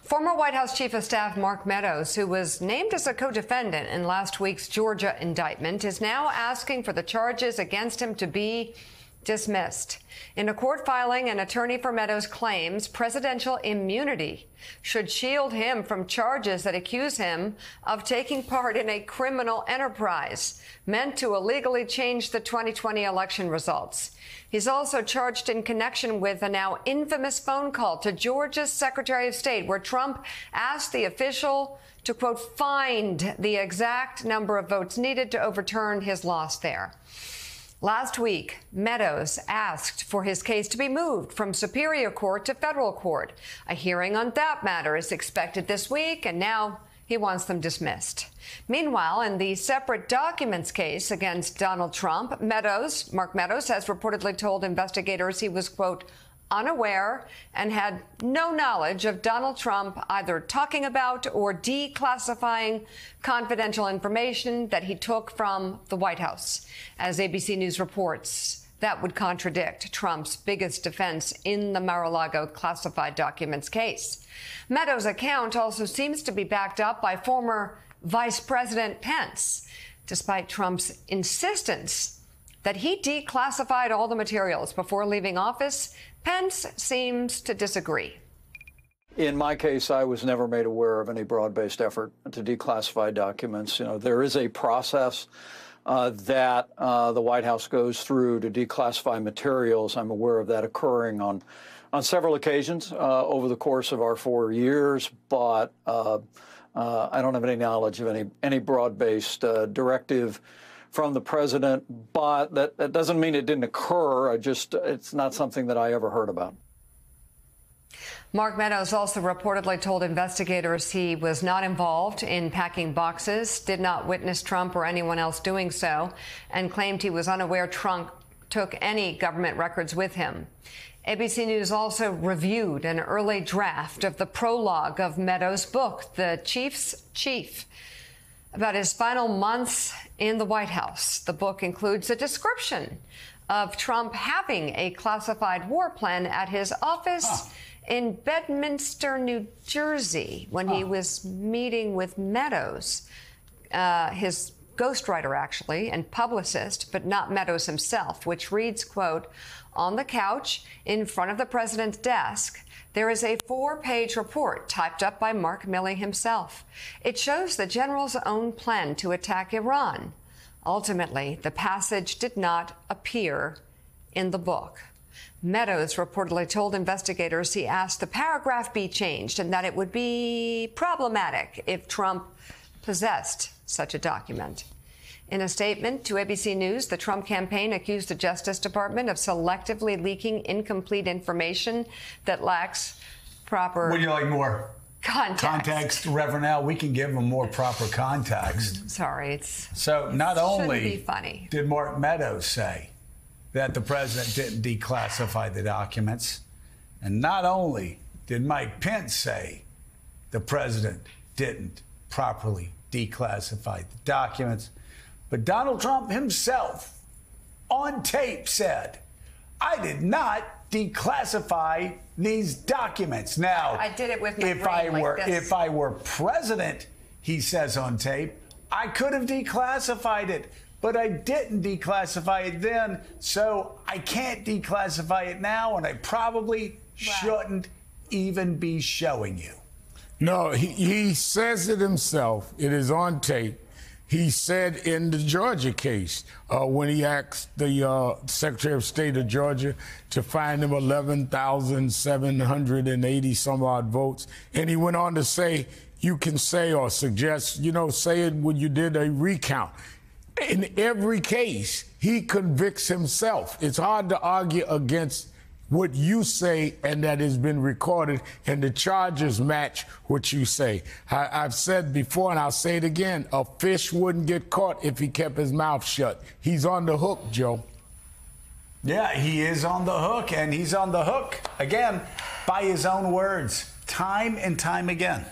Former White House Chief of Staff Mark Meadows, who was named as a co-defendant in last week's Georgia indictment, is now asking for the charges against him to be dismissed. In a court filing, an attorney for Meadows claims presidential immunity should shield him from charges that accuse him of taking part in a criminal enterprise meant to illegally change the 2020 election results. He's also charged in connection with a now infamous phone call to Georgia's Secretary of State, where Trump asked the official to, quote, find the exact number of votes needed to overturn his loss there. Last week, Meadows asked for his case to be moved from Superior Court to federal court. A hearing on that matter is expected this week, and now he wants them dismissed. Meanwhile, in the separate documents case against Donald Trump, Mark Meadows has reportedly told investigators he was, quote, unaware and had no knowledge of Donald Trump either talking about or declassifying confidential information that he took from the White House. As ABC News reports, that would contradict Trump's biggest defense in the Mar-a-Lago classified documents case. Meadows' account also seems to be backed up by former Vice President Pence, despite Trump's insistence that he declassified all the materials before leaving office. Pence seems to disagree. In my case, I was never made aware of any broad-based effort to declassify documents. You know, there is a process that the White House goes through to declassify materials. I'm aware of that occurring on several occasions over the course of our 4 years, but I don't have any knowledge of any broad-based directive from the president, but that doesn't mean it didn't occur. It's not something that I ever heard about. Mark Meadows also reportedly told investigators he was not involved in packing boxes, did not witness Trump or anyone else doing so, and claimed he was unaware Trump took any government records with him. ABC News also reviewed an early draft of the prologue of Meadows' book, The Chief's Chief, about his final months in the White House. The book includes a description of Trump having a classified war plan at his office in Bedminster, New Jersey, when he was meeting with Meadows, his ghostwriter, actually, and publicist, but not Meadows himself, which reads, quote, on the couch in front of the president's desk, there is a 4-page report typed up by Mark Milley himself. It shows the general's own plan to attack Iran. Ultimately, the passage did not appear in the book. Meadows reportedly told investigators he asked the paragraph be changed and that it would be problematic if Trump possessed such a document. In a statement to ABC News, the Trump campaign accused the Justice Department of selectively leaking incomplete information that lacks proper... Would you like more context, Reverend Al? We can give them more proper context. Sorry, it's... So not only be funny. Did Mark Meadows say that the president didn't declassify the documents, and not only did Mike Pence say the president didn't properly declassify the documents, but Donald Trump himself on tape said, I did not declassify these documents. Now, I did it with my if I were president, he says on tape, I could have declassified it, but I didn't declassify it then, so I can't declassify it now, and I probably shouldn't even be showing you. No, he says it himself. It is on tape. He said in the Georgia case, when he asked the Secretary of State of Georgia to find him 11,780 some odd votes, and he went on to say, you can say or suggest, say it when you did a recount. In every case, he convicts himself. It's hard to argue against what you say and that has been recorded, and the charges match what you say. I've said before, and I'll say it again, a fish wouldn't get caught if he kept his mouth shut. He's on the hook, Joe. Yeah, he is on the hook, and he's on the hook, again, by his own words, time and time again.